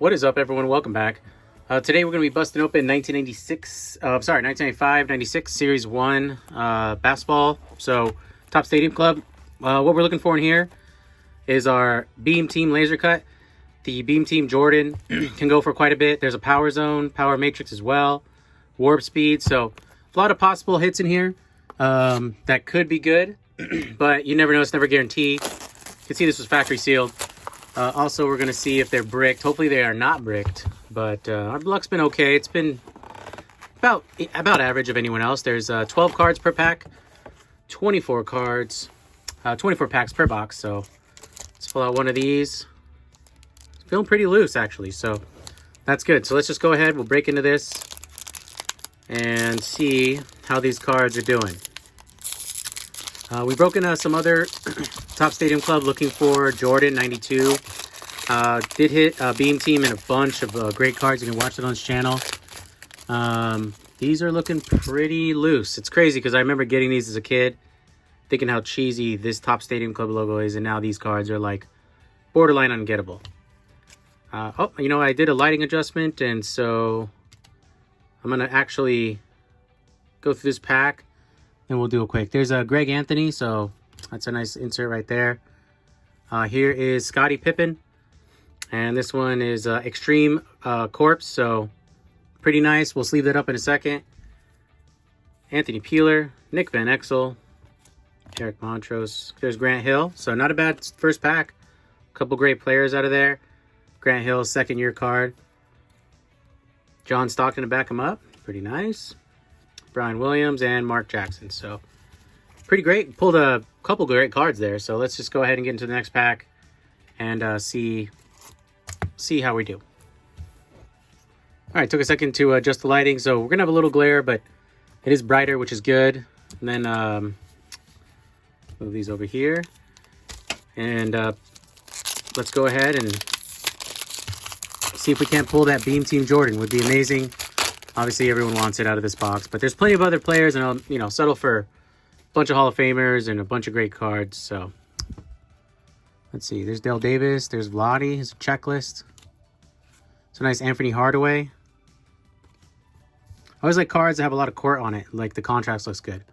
What is up, everyone? Welcome back. Today we're going to be busting open 1995-96 Series 1 basketball. So, Top Stadium Club. What we're looking for in here is our Beam Team Laser Cut. The Beam Team Jordan can go for quite a bit. There's a Power Zone, Power Matrix as well, Warp Speed. So, a lot of possible hits in here that could be good, but you never know. It's never guaranteed. You can see this was factory sealed. Also, we're going to see if they're bricked. Hopefully, they are not bricked. But our luck's been okay. It's been about average of anyone else. There's 12 cards per pack, 24 cards, 24 packs per box. So let's pull out one of these. It's feeling pretty loose, actually. So that's good. So let's just go ahead. We'll break into this and see how these cards are doing. We've broken some other Top Stadium Club looking for Jordan 92. Did hit Beam Team in a bunch of great cards. You can watch it on his channel. These are looking pretty loose. It's crazy because I remember getting these as a kid, thinking how cheesy this Top Stadium Club logo is, and now these cards are like borderline ungettable. Oh, you know, I did a lighting adjustment, and so I'm going to actually go through this pack. And we'll do a quick. There's a Greg Anthony, so that's a nice insert right there. Here is Scottie Pippen, and this one is Extreme Corpse, so pretty nice. We'll sleeve that up in a second. Anthony Peeler, Nick Van Exel, Eric Montrose. There's Grant Hill, so not a bad first pack. A couple great players out of there. Grant Hill, second-year card. John Stockton to back him up, pretty nice. Brian Williams and Mark Jackson. So pretty great. Pulled a couple great cards there. So let's just go ahead and get into the next pack and see how we do. All right, took a second to adjust the lighting. So we're going to have a little glare, but it is brighter, which is good. And then move these over here. And let's go ahead and see if we can't pull that Beam Team Jordan. Would be amazing. Obviously, everyone wants it out of this box, but there's plenty of other players, and I'll, you know, settle for a bunch of Hall of Famers and a bunch of great cards. So, let's see. There's Dale Davis. There's Vlade. His checklist. It's a nice Anthony Hardaway. I always like cards that have a lot of court on it. Like the contrast looks good.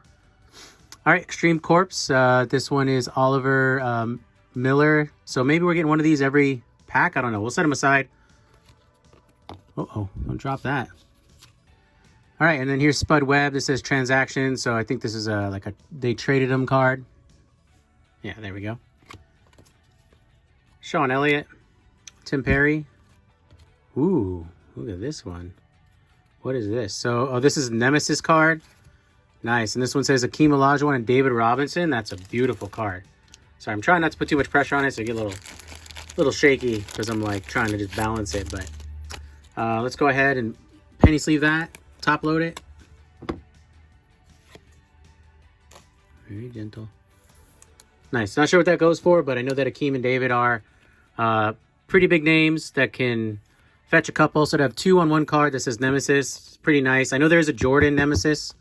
All right, Extreme Corpse. This one is Oliver Miller. So maybe we're getting one of these every pack. I don't know. We'll set them aside. Uh-oh, don't drop that. All right, and then here's Spud Webb. This says transaction, so I think this is like a they traded him card. Yeah, there we go. Sean Elliott, Tim Perry. Ooh, look at this one. What is this? So, this is Nemesis card. Nice, and this one says Akeem Olajuwon and David Robinson. That's a beautiful card. So I'm trying not to put too much pressure on it, so I get a little shaky because I'm like trying to just balance it. But let's go ahead and penny sleeve that. Top load it. Very gentle. Nice. Not sure what that goes for, but I know that Akeem and David are pretty big names that can fetch a couple. So to have two on one card that says Nemesis, it's pretty nice. I know there's a Jordan Nemesis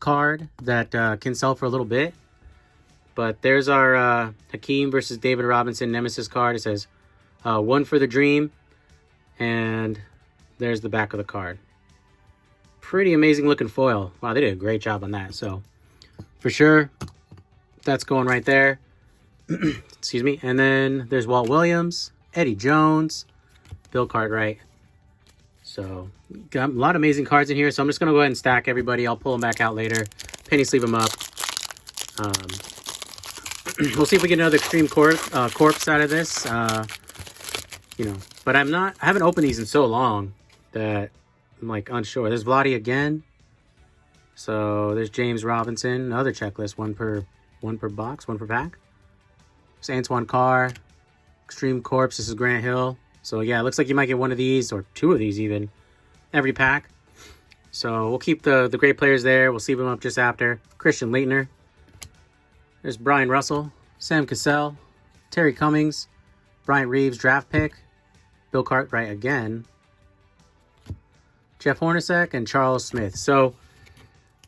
card that can sell for a little bit. But there's our Hakeem versus David Robinson Nemesis card. It says one for the dream. And there's the back of the card. Pretty amazing looking foil. Wow, they did a great job on that. So, for sure, that's going right there. Excuse me. And then there's Walt Williams, Eddie Jones, Bill Cartwright. So, got a lot of amazing cards in here. So, I'm just going to go ahead and stack everybody. I'll pull them back out later. Penny sleeve them up. We'll see if we get another Extreme Corpse out of this. You know, but I haven't opened these in so long that I'm like unsure. There's Vlade again. So there's James Robinson, another checklist, one per box, one per pack. There's Antoine Carr, Extreme Corpse. This is Grant Hill. So yeah, it looks like you might get one of these or two of these even every pack. So we'll keep the great players there. We'll sleeve them up just after. Christian Laettner. There's Brian Russell, Sam Cassell, Terry Cummings, Bryant Reeves draft pick, Bill Cartwright again, Jeff Hornacek, and Charles Smith. So,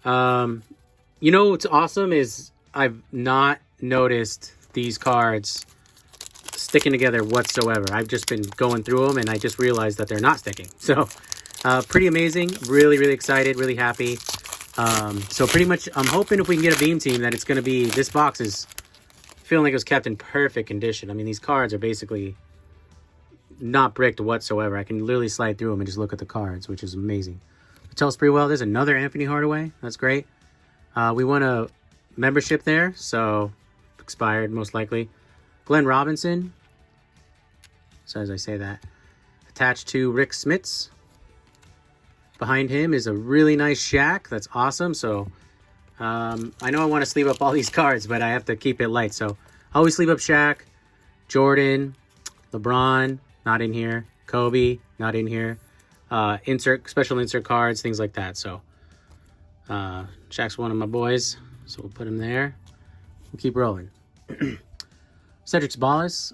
you know what's awesome is I've not noticed these cards sticking together whatsoever. I've just been going through them, and I just realized that they're not sticking. So pretty amazing. Really, really excited, really happy. So pretty much I'm hoping if we can get a beam team that it's going to be, this box is feeling like it was kept in perfect condition. I mean, these cards are basically not bricked whatsoever. I can literally slide through them and just look at the cards, which is amazing. It tells pretty well. There's another Anthony Hardaway. That's great. We won a membership there, so expired most likely. Glenn Robinson. So as I say that, attached to Rick Smits. Behind him is a really nice Shaq. That's awesome. So I know I want to sleeve up all these cards, but I have to keep it light. So I always sleeve up Shaq, Jordan, LeBron, not in here. Kobe, not in here. Special insert cards, things like that. So Shaq's one of my boys, so we'll put him there. We'll keep rolling. Cedric Sabalas,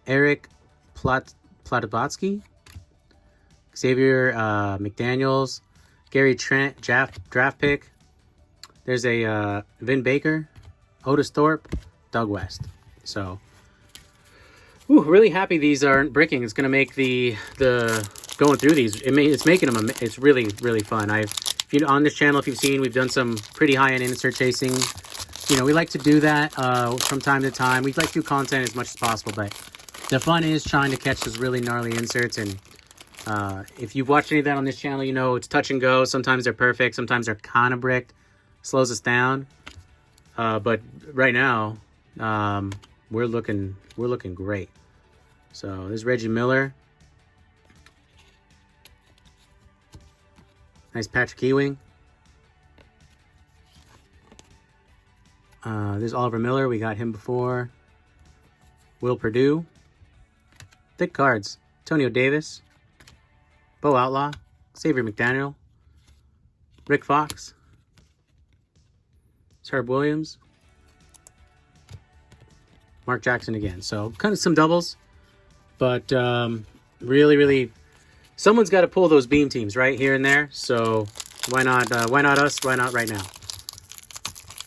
Eric Platabotsky, Xavier McDaniels, Gary Trent, draft pick. There's a Vin Baker, Otis Thorpe, Doug West. So, really happy these aren't bricking. It's going to make the going through these. It's making them. It's really, really fun. On this channel, if you've seen, we've done some pretty high-end insert chasing. You know, we like to do that from time to time. We like to do content as much as possible, but the fun is trying to catch those really gnarly inserts. And if you've watched any of that on this channel, you know it's touch and go. Sometimes they're perfect. Sometimes they're kind of bricked. Slows us down. But right now, we're looking great. So there's Reggie Miller. Nice Patrick Ewing. There's Oliver Miller. We got him before. Will Perdue. Thick cards. Antonio Davis. Bo Outlaw. Xavier McDaniel. Rick Fox. Herb Williams. Mark Jackson again. So kind of some doubles. But really, really, someone's got to pull those beam teams right here and there. So why not us? Why not right now?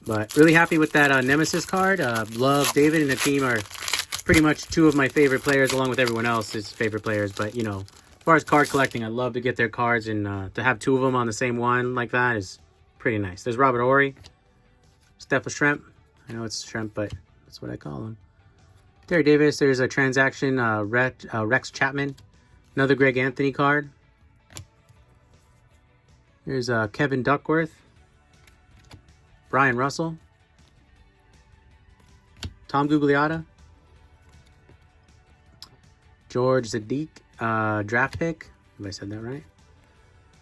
But really happy with that Nemesis card. Love David and the team are pretty much two of my favorite players, along with everyone else's favorite players. But, you know, as far as card collecting, I love to get their cards. And to have two of them on the same one like that is pretty nice. There's Robert Horry. Steph Shrimp. I know it's Shrimp, but that's what I call him. Terry Davis. There's a transaction. Rex Chapman. Another Greg Anthony card. Here's Kevin Duckworth. Brian Russell. Tom Gugliotta. George Zadiq. Draft pick. Have I said that right?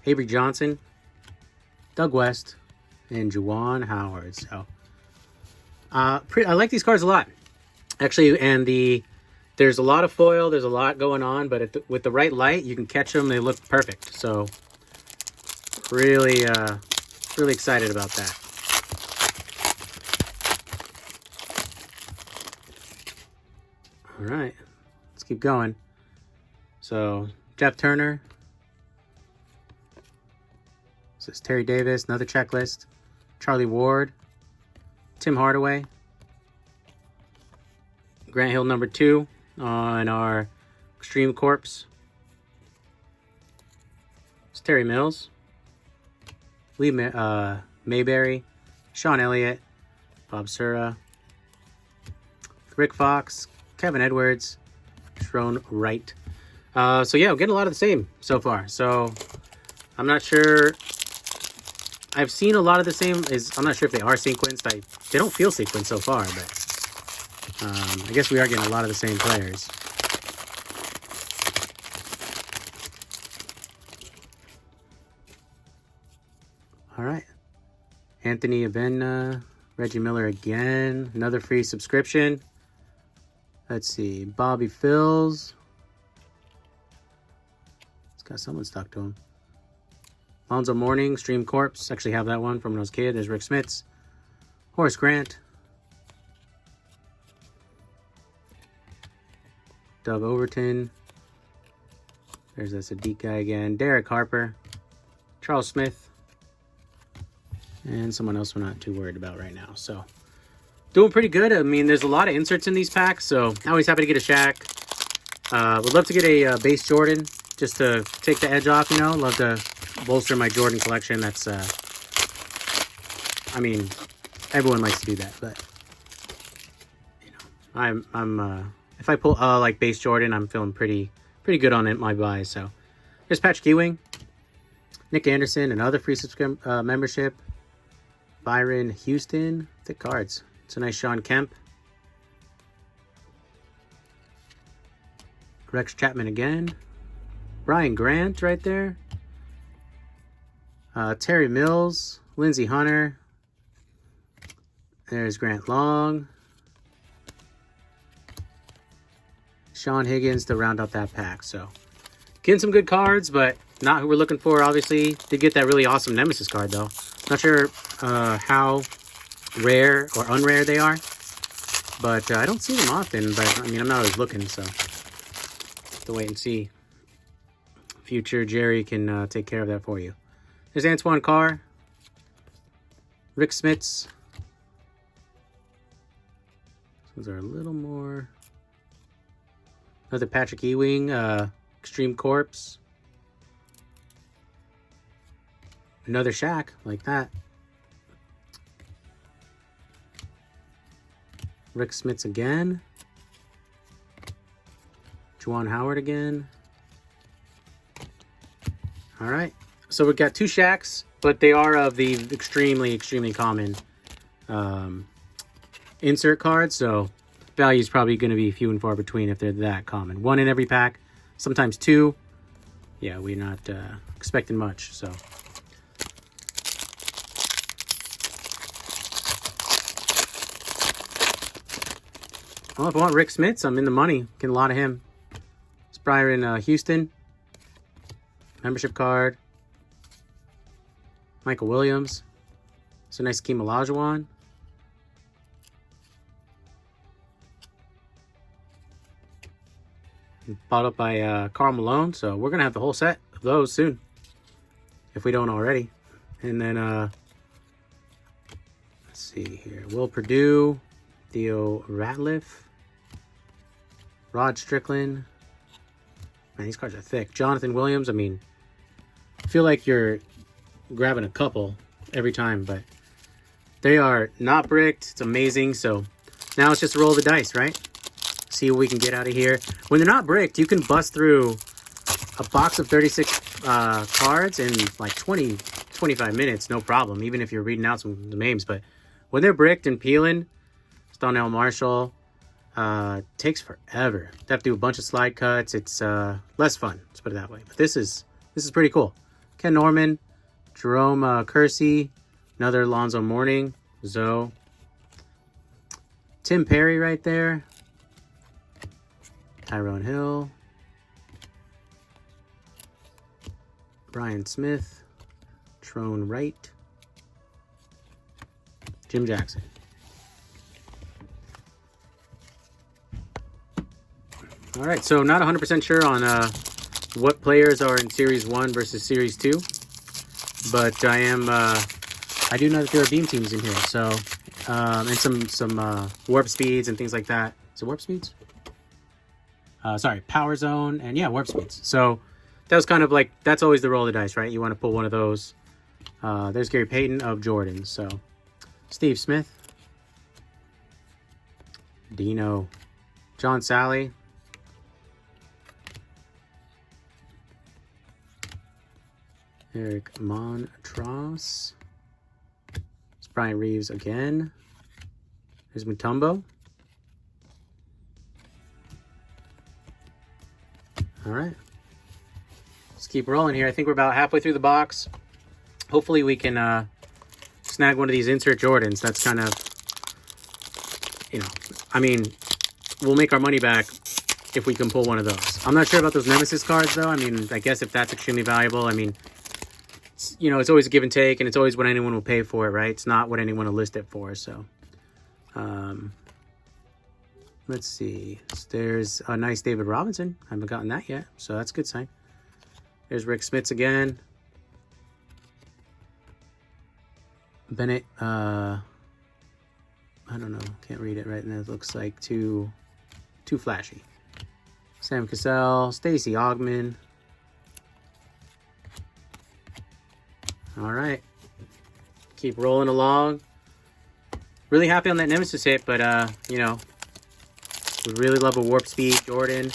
Avery Johnson. Doug West. And Juwan Howard. So I like these cards a lot. Actually, and there's a lot of foil. There's a lot going on, but with the right light, you can catch them. They look perfect. So really, really excited about that. All right, let's keep going. So Jeff Turner. This is Terry Davis. Another checklist. Charlie Ward. Tim Hardaway. Grant Hill number 2 on our Extreme Corpse. It's Terry Mills. Lee Mayberry. Sean Elliott. Bob Sura. Rick Fox. Kevin Edwards. Sharon Wright. So yeah, I'm getting a lot of the same so far. So I'm not sure. I've seen a lot of the same. I'm not sure if they are sequenced. They don't feel sequenced so far, but I guess we are getting a lot of the same players. All right. Anthony Avena, Reggie Miller again. Another free subscription. Let's see. Bobby Phils. It's got someone stuck to him. Lonzo Mourning, Stream Corpse. Actually have that one from when I was a kid. There's Rick Smits. Horace Grant. Doug Overton. There's that Sadiq guy again. Derek Harper. Charles Smith. And someone else we're not too worried about right now. So doing pretty good. I mean, there's a lot of inserts in these packs, so always happy to get a Shaq. Would love to get a base Jordan just to take the edge off, you know. Love to bolster my Jordan collection. That's, I mean, everyone likes to do that, but you know, I'm if I pull like base Jordan, I'm feeling pretty good on it, my buys. So there's Patrick Ewing, Nick Anderson, another free membership. Byron Houston, thick cards. It's a nice Sean Kemp. Rex Chapman again. Brian Grant right there. Terry Mills, Lindsey Hunter. There's Grant Long. Sean Higgins to round out that pack. So getting some good cards, but not who we're looking for, obviously. Did get that really awesome Nemesis card, though. Not sure how rare or unrare they are, but I don't see them often. But I mean, I'm not always looking, so have to wait and see. Future Jerry can take care of that for you. There's Antoine Carr, Rick Smits. Those are a little more. Another Patrick Ewing, Extreme Corpse. Another Shaq, like that. Rick Smits again. Juwan Howard again. All right. So we've got two Shaqs, but they are of the extremely common insert cards. So value is probably going to be few and far between if they're that common. One in every pack, sometimes two. Yeah, we're not expecting much, so. Well, if I want Rick Smits, I'm in the money. Getting a lot of him. It's Byron Houston. Membership card. Michael Williams. It's a nice Hakeem Olajuwon. Bought up by Karl Malone, so we're going to have the whole set of those soon. If we don't already. And then, let's see here. Will Perdue. Theo Ratliff. Rod Strickland. Man, these cards are thick. Jonathan Williams. I mean, I feel like you're grabbing a couple every time, but they are not bricked. It's amazing. So now it's just roll the dice, right? See what we can get out of here. When they're not bricked, you can bust through a box of 36 cards in like 25 minutes, no problem, even if you're reading out some names. But when they're bricked and peeling, Donnell Marshall, takes forever. They have to do a bunch of slide cuts. It's less fun, let's put it that way. But this is pretty cool. Ken Norman, Jerome Kersey, another Alonzo Mourning, Zoe. Tim Perry right there. Tyrone Hill. Brian Smith. Trone Wright. Jim Jackson. All right, so not 100% sure on what players are in Series 1 versus Series 2. But I do know that there are beam teams in here. So, and some warp speeds and things like that. Is it warp speeds? Sorry, power zone and yeah, warp speeds. So that was kind of like, that's always the roll of the dice, right? You want to pull one of those. There's Gary Payton of Jordan. So Steve Smith, Dino, John Sally, Eric Montross. It's Brian Reeves again. There's Mutombo. All right. Let's keep rolling here. I think we're about halfway through the box. Hopefully we can snag one of these insert Jordans. That's kind of, you know, I mean, we'll make our money back if we can pull one of those. I'm not sure about those Nemesis cards, though. I mean, I guess if that's extremely valuable, I mean, you know, it's always a give and take, and it's always what anyone will pay for it, right? It's not what anyone will list it for. So, let's see. There's a nice David Robinson. I haven't gotten that yet, so that's a good sign. There's Rick Smits again. Bennett I don't know. Can't read it right now. It looks like too flashy. Sam Cassell, Stacey Ogman. All right. Keep rolling along. Really happy on that Nemesis hit, but, you know, would really love a Warp Speed Jordan.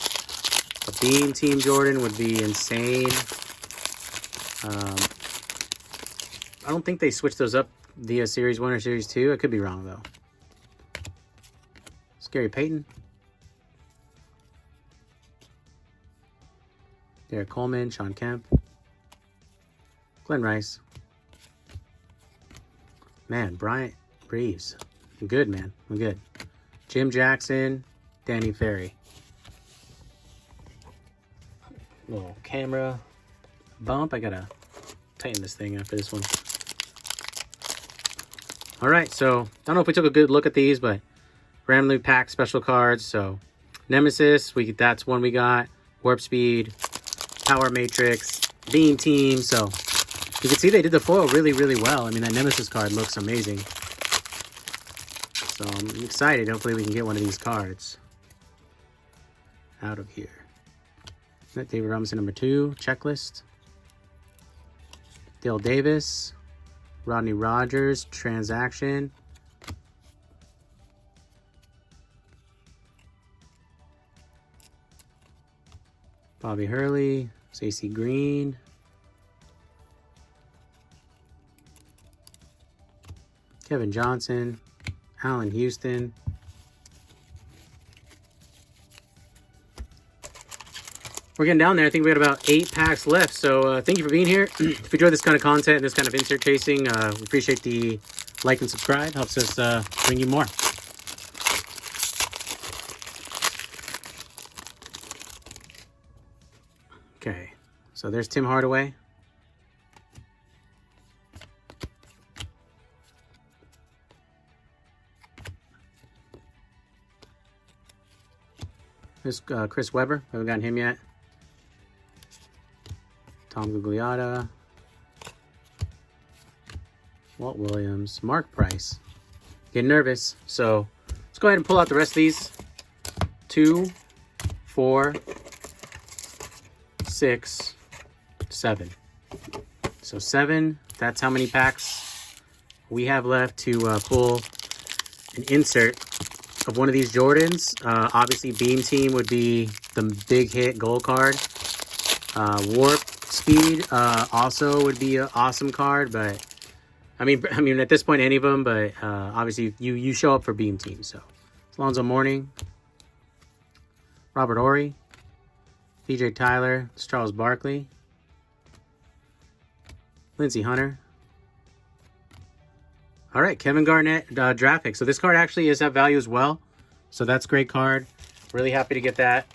A Beam Team Jordan would be insane. I don't think they switched those up via Series 1 or Series 2. I could be wrong, though. Scary Payton. Derek Coleman, Sean Kemp. Glenn Rice. Man, Bryant Reeves. I'm good, man. I'm good. Jim Jackson, Danny Ferry. Little camera bump. I gotta tighten this thing after this one. All right, so I don't know if we took a good look at these, but randomly packed special cards. So Nemesis, that's one we got. Warp Speed, Power Matrix, Beam Team. So you can see they did the foil really, really well. I mean, that Nemesis card looks amazing. So I'm excited. Hopefully we can get one of these cards out of here. David Robinson, number 2, checklist. Dale Davis, Rodney Rogers, transaction. Bobby Hurley, Stacey Green. Kevin Johnson, Allen Houston. We're getting down there. I think we got about 8 packs left. So thank you for being here. If you enjoy this kind of content and this kind of insert chasing, we appreciate the like and subscribe. Helps us bring you more. Okay, so there's Tim Hardaway. There's Chris Webber. Haven't gotten him yet. Tom Gugliotta. Walt Williams. Mark Price. Getting nervous. So let's go ahead and pull out the rest of these. 2, 4, 6, 7. So 7. That's how many packs we have left to pull an insert of one of these Jordans. Obviously, Beam Team would be the big hit gold card. Warp Speed also would be an awesome card, but I mean at this point any of them, but obviously you show up for Beam Team. So Alonzo Mourning, Robert Horry, DJ Tyler, Charles Barkley, Lindsey Hunter. All right, Kevin Garnett draft pick. So this card actually is at value as well. So that's a great card. Really happy to get that.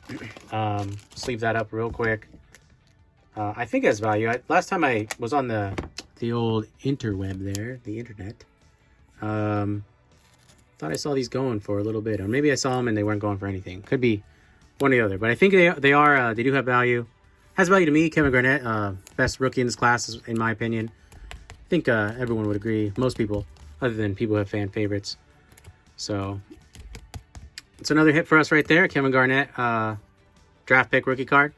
Sleeve that up real quick. I think it has value. Last time I was on the old interweb there, the internet. Thought I saw these going for a little bit, or maybe I saw them and they weren't going for anything. Could be one or the other, but I think they do have value. Has value to me. Kevin Garnett, best rookie in this class, in my opinion. I think everyone would agree. Most people, other than people who have fan favorites. So it's another hit for us right there. Kevin Garnett, draft pick rookie card.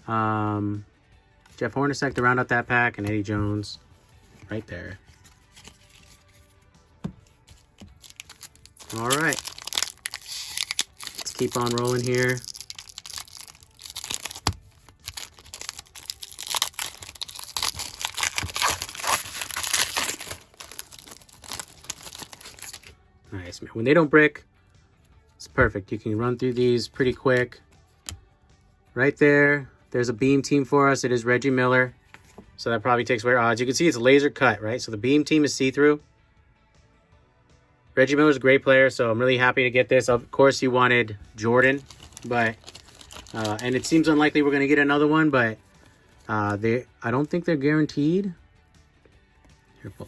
Jeff Hornacek to round out that pack, and Eddie Jones right there. All right. Let's keep on rolling here. Nice, man. When they don't brick, it's perfect. You can run through these pretty quick. Right there. There's a Beam Team for us. It is Reggie Miller. So that probably takes away our odds. You can see it's laser cut, right? So the Beam Team is see-through. Reggie Miller's a great player, so I'm really happy to get this. Of course, you wanted Jordan, but and it seems unlikely we're going to get another one, but I don't think they're guaranteed. Careful.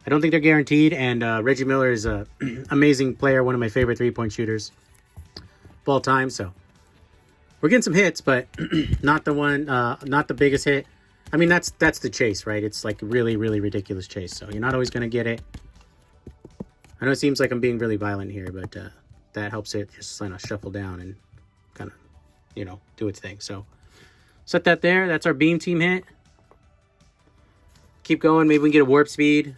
I don't think they're guaranteed, and Reggie Miller is an amazing player, one of my favorite three-point shooters of all time, so we're getting some hits, but not the biggest hit. I mean, that's the chase, right? It's like really, really ridiculous chase. So you're not always going to get it. I know it seems like I'm being really violent here, but that helps it just kind of shuffle down and kind of, you know, do its thing. So set that there. That's our beam team hit. Keep going. Maybe we can get a warp speed.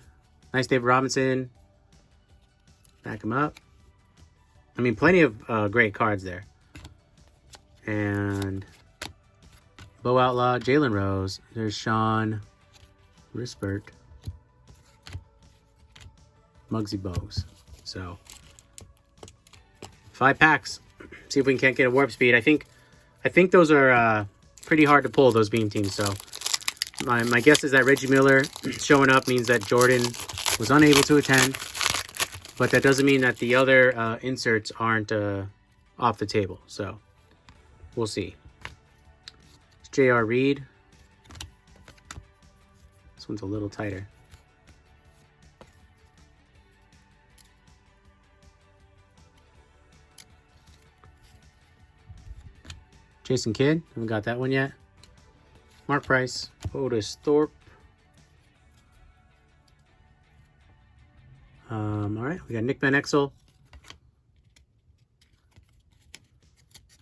Nice David Robinson. Back him up. I mean, plenty of great cards there. And Bo Outlaw, Jalen Rose. There's Sean Rispert. Muggsy Bogues. So 5 packs. See if we can't get a warp speed. I think those are pretty hard to pull, those beam teams. So my guess is that Reggie Miller showing up means that Jordan was unable to attend. But that doesn't mean that the other inserts aren't off the table. So we'll see. It's J.R. Reed. This one's a little tighter. Jason Kidd. Haven't got that one yet. Mark Price. Otis Thorpe. All right, we got Nick Van Exel.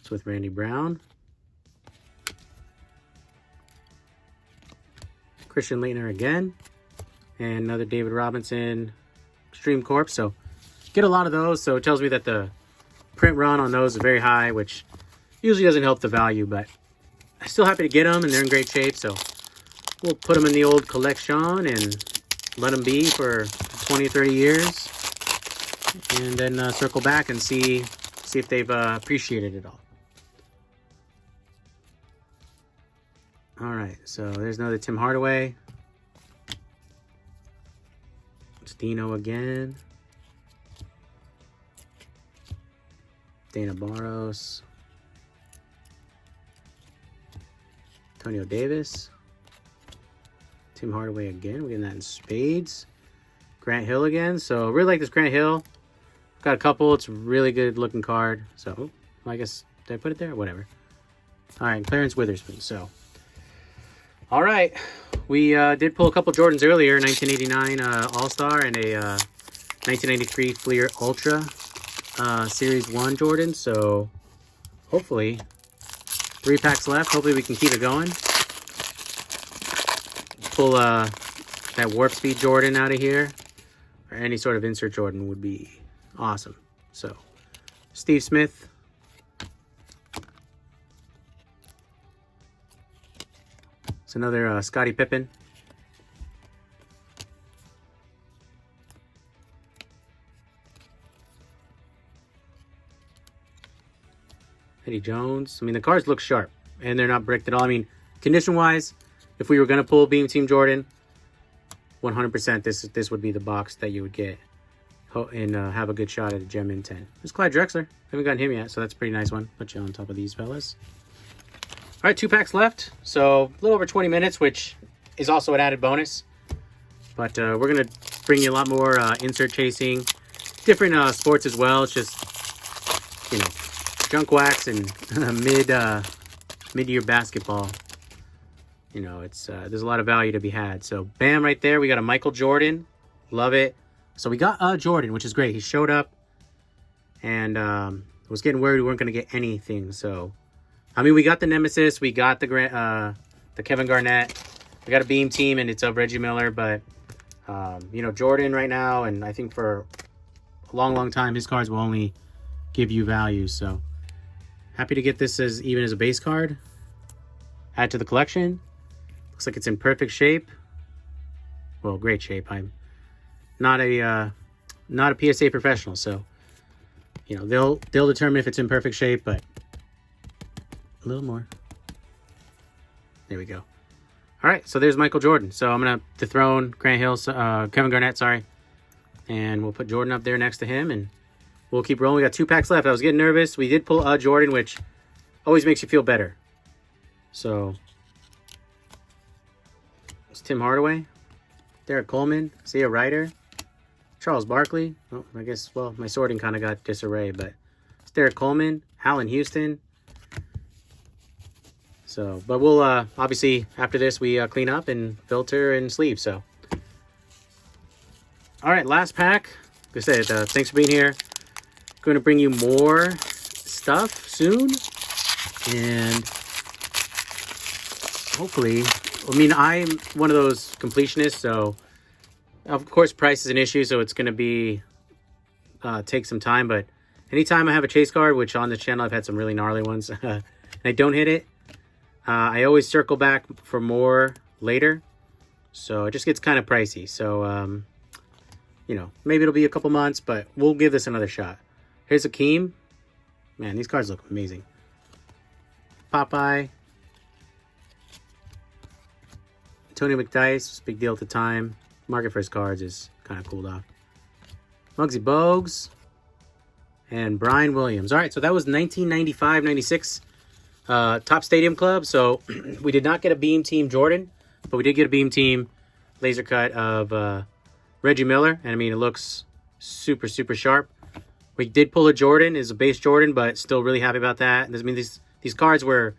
It's with Randy Brown. Christian Laettner again. And another David Robinson Extreme Corp. So get a lot of those. So it tells me that the print run on those is very high, which usually doesn't help the value, but I'm still happy to get them, and they're in great shape. So we'll put them in the old collection and let them be for 20 or 30 years, and then circle back and see if they've appreciated it all. All right, so there's another Tim Hardaway. It's Dino again. Dana Barros. Antonio Davis. Tim Hardaway again. We're getting that in spades. Grant Hill again. So really like this Grant Hill. Got a couple. It's a really good looking card. So I guess, did I put it there? Whatever. All right, Clarence Witherspoon. So, all right. We did pull a couple Jordans earlier. 1989 All-Star and a 1993 Fleer Ultra Series 1 Jordan. So hopefully 3 packs left. Hopefully we can keep it going. Pull that Warp Speed Jordan out of here. Or any sort of insert Jordan would be awesome. So, Steve Smith. It's another Scottie Pippen. Eddie Jones. I mean, the cards look sharp, and they're not bricked at all. I mean, condition-wise, if we were going to pull Beam Team Jordan, 100% this would be the box that you would get and have a good shot at a gem in 10. There's Clyde Drexler. Haven't gotten him yet, so that's a pretty nice one. Put you on top of these fellas. All right, 2 packs left. So a little over 20 minutes, which is also an added bonus. But we're going to bring you a lot more insert chasing. Different sports as well. It's just, you know, junk wax and mid-year basketball. You know, it's there's a lot of value to be had. So, bam, right there. We got a Michael Jordan. Love it. So, we got a Jordan, which is great. He showed up. And was getting worried we weren't going to get anything. So, I mean, we got the Nemesis. We got the Kevin Garnett. We got a Beam Team, and it's of Reggie Miller. But, you know, Jordan right now, and I think for a long, long time, his cards will only give you value. So, happy to get this even as a base card. Add to the collection. Looks like it's in perfect shape. Well, great shape. I'm not a PSA professional, so you know they'll determine if it's in perfect shape, but a little more. There we go. All right, so there's Michael Jordan. So I'm gonna dethrone Grant Hill, Kevin Garnett, sorry, and we'll put Jordan up there next to him, and we'll keep rolling. We got 2 packs left. I was getting nervous. We did pull a Jordan, which always makes you feel better. So it's Tim Hardaway, Derek Coleman, Zia Ryder, Charles Barkley. Oh, I guess, well, my sorting kind of got disarray, but it's Derek Coleman, Allen Houston. So, but we'll obviously after this we clean up and filter and sleeve. So, all right, last pack. I said, thanks for being here. Going to bring you more stuff soon. And hopefully, I mean, I'm one of those completionists, so of course price is an issue, so it's going to be take some time. But anytime I have a chase card, which on this channel I've had some really gnarly ones, and I don't hit it, I always circle back for more later. So it just gets kind of pricey. So, you know, maybe it'll be a couple months, but we'll give this another shot. Here's Akeem. Man, these cards look amazing. Popeye. Tony McDice, big deal at the time. Market for his cards is kind of cooled off. Muggsy Bogues. And Brian Williams. All right, so that was 1995-96 Top Stadium Club. So we did not get a Beam Team Jordan, but we did get a Beam Team laser cut of Reggie Miller. And I mean, it looks super, super sharp. We did pull a Jordan, is a base Jordan, but still really happy about that. I mean, these cards were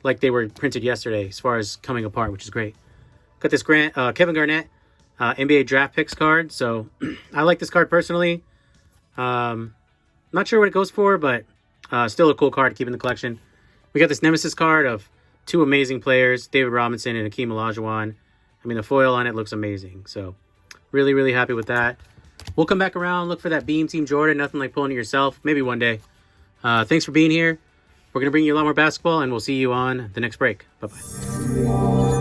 like they were printed yesterday as far as coming apart, which is great. Got this Kevin Garnett NBA draft picks card. So I like this card personally. Not sure what it goes for, but still a cool card to keep in the collection. We got this Nemesis card of two amazing players, David Robinson and Hakeem Olajuwon. I mean, the foil on it looks amazing. So really, really happy with that. We'll come back around, look for that Beam Team Jordan. Nothing like pulling it yourself. Maybe one day. Thanks for being here. We're going to bring you a lot more basketball, and we'll see you on the next break. Bye-bye.